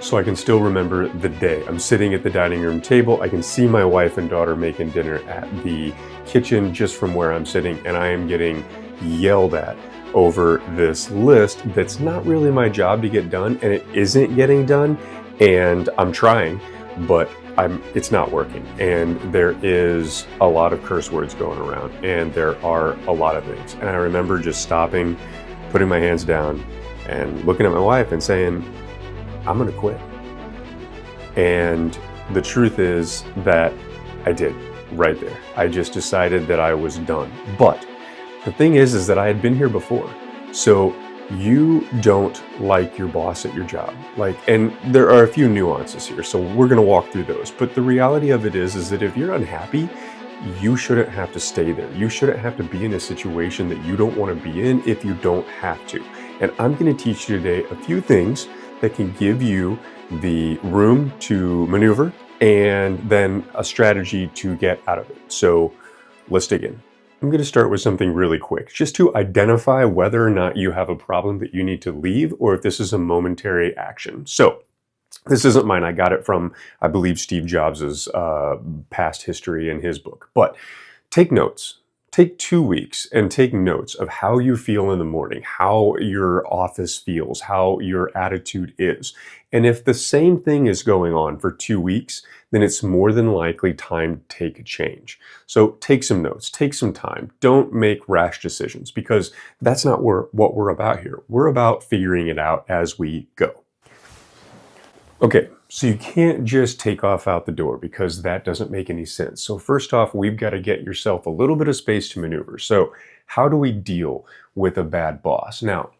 So I can still remember the day. I'm sitting at the dining room table. I can see my wife and daughter making dinner at the kitchen just from where I'm sitting, and I am getting yelled at over this list that's not really my job to get done, and it isn't getting done, and I'm trying, but it's not working. And there is a lot of curse words going around, and there are a lot of things. And I remember just stopping, putting my hands down, and looking at my wife and saying, I'm gonna quit. And the truth is that I did right there. I just decided that I was done. But the thing is that I had been here before. So you don't like your boss at your job. And there are a few nuances here. So we're gonna walk through those. But the reality of it is that if you're unhappy, you shouldn't have to stay there. You shouldn't have to be in a situation that you don't want to be in if you don't have to. And I'm going to teach you today a few things that can give you the room to maneuver and then a strategy to get out of it. So let's dig in. I'm going to start with something really quick, just to identify whether or not you have a problem that you need to leave or if this is a momentary action. So this isn't mine. I got it from, I believe, Steve Jobs' past history in his book. But take notes. Take 2 weeks and take notes of how you feel in the morning, how your office feels, how your attitude is. And if the same thing is going on for 2 weeks, then it's more than likely time to take a change. So take some notes, take some time. Don't make rash decisions because that's not what we're about here. We're about figuring it out as we go. Okay, so you can't just take off out the door because that doesn't make any sense. So first off, we've got to get yourself a little bit of space to maneuver. So how do we deal with a bad boss? Now,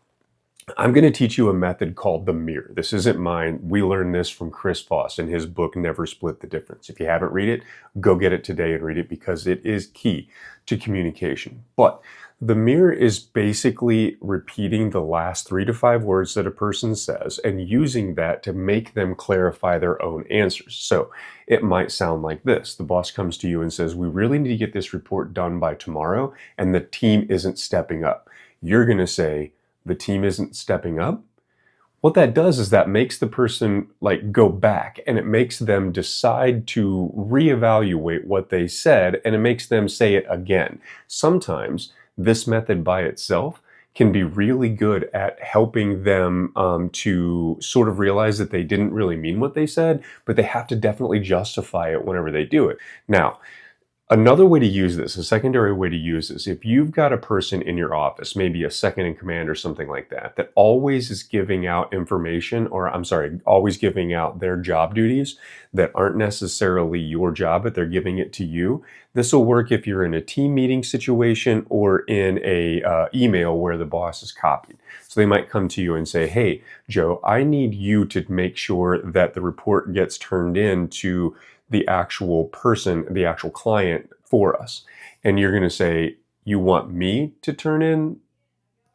I'm going to teach you a method called the mirror. This isn't mine. We learned this from Chris Voss in his book, Never Split the Difference. If you haven't read it, go get it today and read it because it is key to communication. But the mirror is basically repeating the last 3 to 5 words that a person says and using that to make them clarify their own answers. So it might sound like this. The boss comes to you and says, we really need to get this report done by tomorrow, and the team isn't stepping up. You're going to say, the team isn't stepping up? What that does is that makes the person go back, and it makes them decide to reevaluate what they said, and it makes them say it again. Sometimes this method by itself can be really good at helping them to sort of realize that they didn't really mean what they said, but they have to definitely justify it whenever they do it. Now, another way to use this, a secondary way to use this, if you've got a person in your office, maybe a second in command or something like that, that always is giving out information, always giving out their job duties that aren't necessarily your job, but they're giving it to you. This will work if you're in a team meeting situation or in a email where the boss is copied. So they might come to you and say, hey, Joe, I need you to make sure that the report gets turned in to the actual person, the actual client for us. And you're going to say, you want me to turn in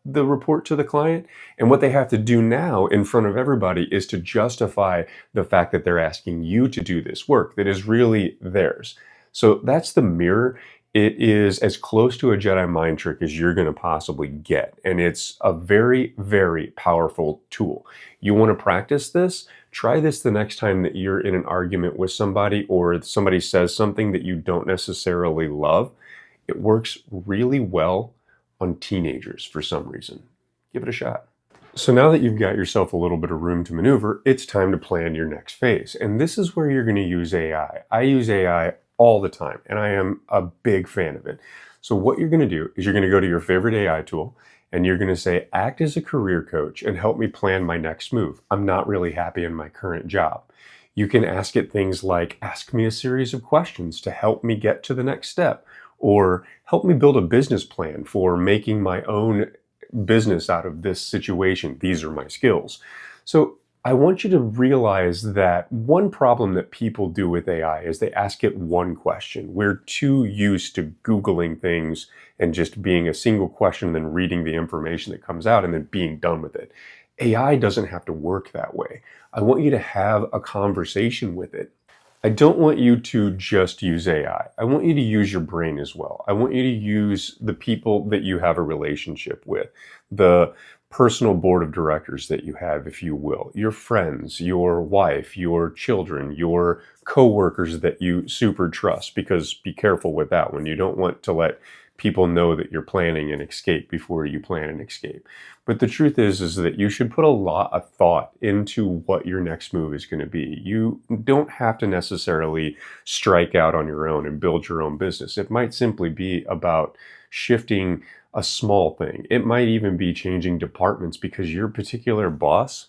the report to the client? And what they have to do now in front of everybody is to justify the fact that they're asking you to do this work that is really theirs. So that's the mirror. It is as close to a Jedi mind trick as you're going to possibly get. And it's a very, very powerful tool. You want to practice this? Try this the next time that you're in an argument with somebody or somebody says something that you don't necessarily love. It works really well on teenagers for some reason. Give it a shot. So now that you've got yourself a little bit of room to maneuver, it's time to plan your next phase. And this is where you're going to use AI. I use AI all the time, and I am a big fan of it. So what you're going to do is you're going to go to your favorite AI tool, and you're going to say, act as a career coach and help me plan my next move. I'm not really happy in my current job. You can ask it things like, ask me a series of questions to help me get to the next step, or help me build a business plan for making my own business out of this situation. These are my skills. So I want you to realize that one problem that people do with AI is they ask it one question. We're too used to Googling things and just being a single question and then reading the information that comes out and then being done with it. AI doesn't have to work that way. I want you to have a conversation with it. I don't want you to just use AI. I want you to use your brain as well. I want you to use the people that you have a relationship with, the personal board of directors that you have, if you will, your friends, your wife, your children, your coworkers that you super trust, because be careful with that one. You don't want to let people know that you're planning an escape before you plan an escape. But the truth is that you should put a lot of thought into what your next move is going to be. You don't have to necessarily strike out on your own and build your own business. It might simply be about shifting a small thing. It might even be changing departments because your particular boss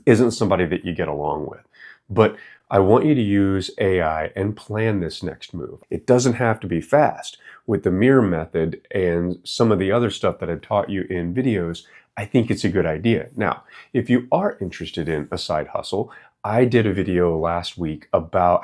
isn't somebody that you get along with. But I want you to use AI and plan this next move. It doesn't have to be fast. With the mirror method and some of the other stuff that I've taught you in videos, I think it's a good idea. Now, if you are interested in a side hustle, I did a video last week about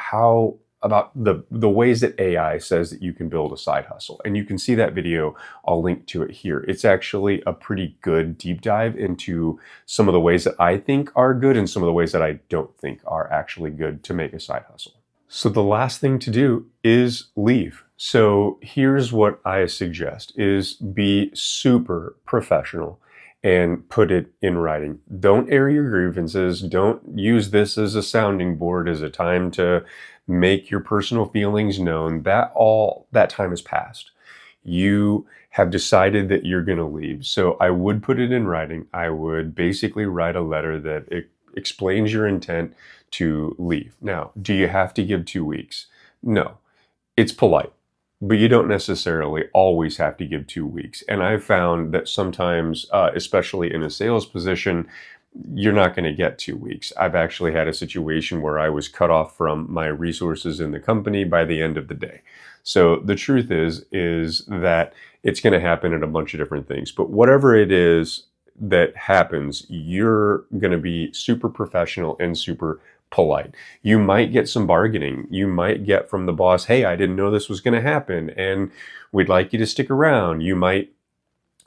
the ways that AI says that you can build a side hustle. And you can see that video. I'll link to it here. It's actually a pretty good deep dive into some of the ways that I think are good and some of the ways that I don't think are actually good to make a side hustle. So the last thing to do is leave. So here's what I suggest is be super professional and put it in writing. Don't air your grievances. Don't use this as a sounding board, as a time to make your personal feelings known. That time has passed. You have decided that you're going to leave. So I would put it in writing. I would basically write a letter that explains your intent to leave. Now, do you have to give 2 weeks? No. It's polite, but you don't necessarily always have to give 2 weeks. And I've found that sometimes, especially in a sales position, you're not going to get 2 weeks. I've actually had a situation where I was cut off from my resources in the company by the end of the day. So the truth is that it's going to happen in a bunch of different things. But whatever it is that happens, you're going to be super professional and super polite. You might get some bargaining. You might get from the boss, hey, I didn't know this was going to happen, and we'd like you to stick around.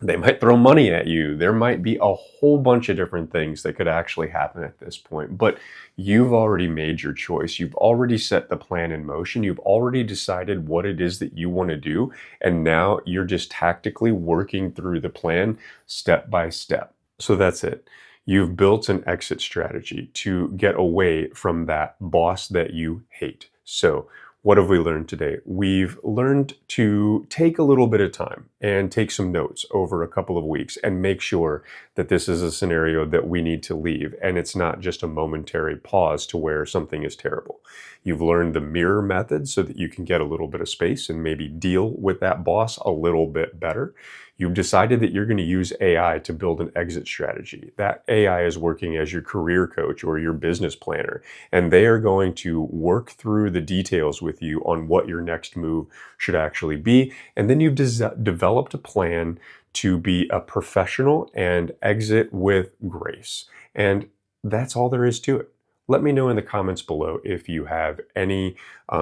They might throw money at you. There might be a whole bunch of different things that could actually happen at this point. But you've already made your choice. You've already set the plan in motion. You've already decided what it is that you want to do. And now you're just tactically working through the plan step by step. So that's it. You've built an exit strategy to get away from that boss that you hate. So what have we learned today? We've learned to take a little bit of time and take some notes over a couple of weeks and make sure that this is a scenario that we need to leave and it's not just a momentary pause to where something is terrible. You've learned the mirror method so that you can get a little bit of space and maybe deal with that boss a little bit better. You've decided that you're going to use AI to build an exit strategy. That AI is working as your career coach or your business planner, and they are going to work through the details with you on what your next move should actually be. And then you've developed a plan to be a professional and exit with grace. And that's all there is to it. Let me know in the comments below if you have any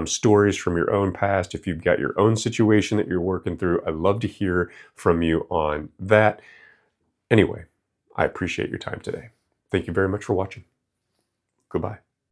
stories from your own past, if you've got your own situation that you're working through. I'd love to hear from you on that. Anyway, I appreciate your time today. Thank you very much for watching. Goodbye.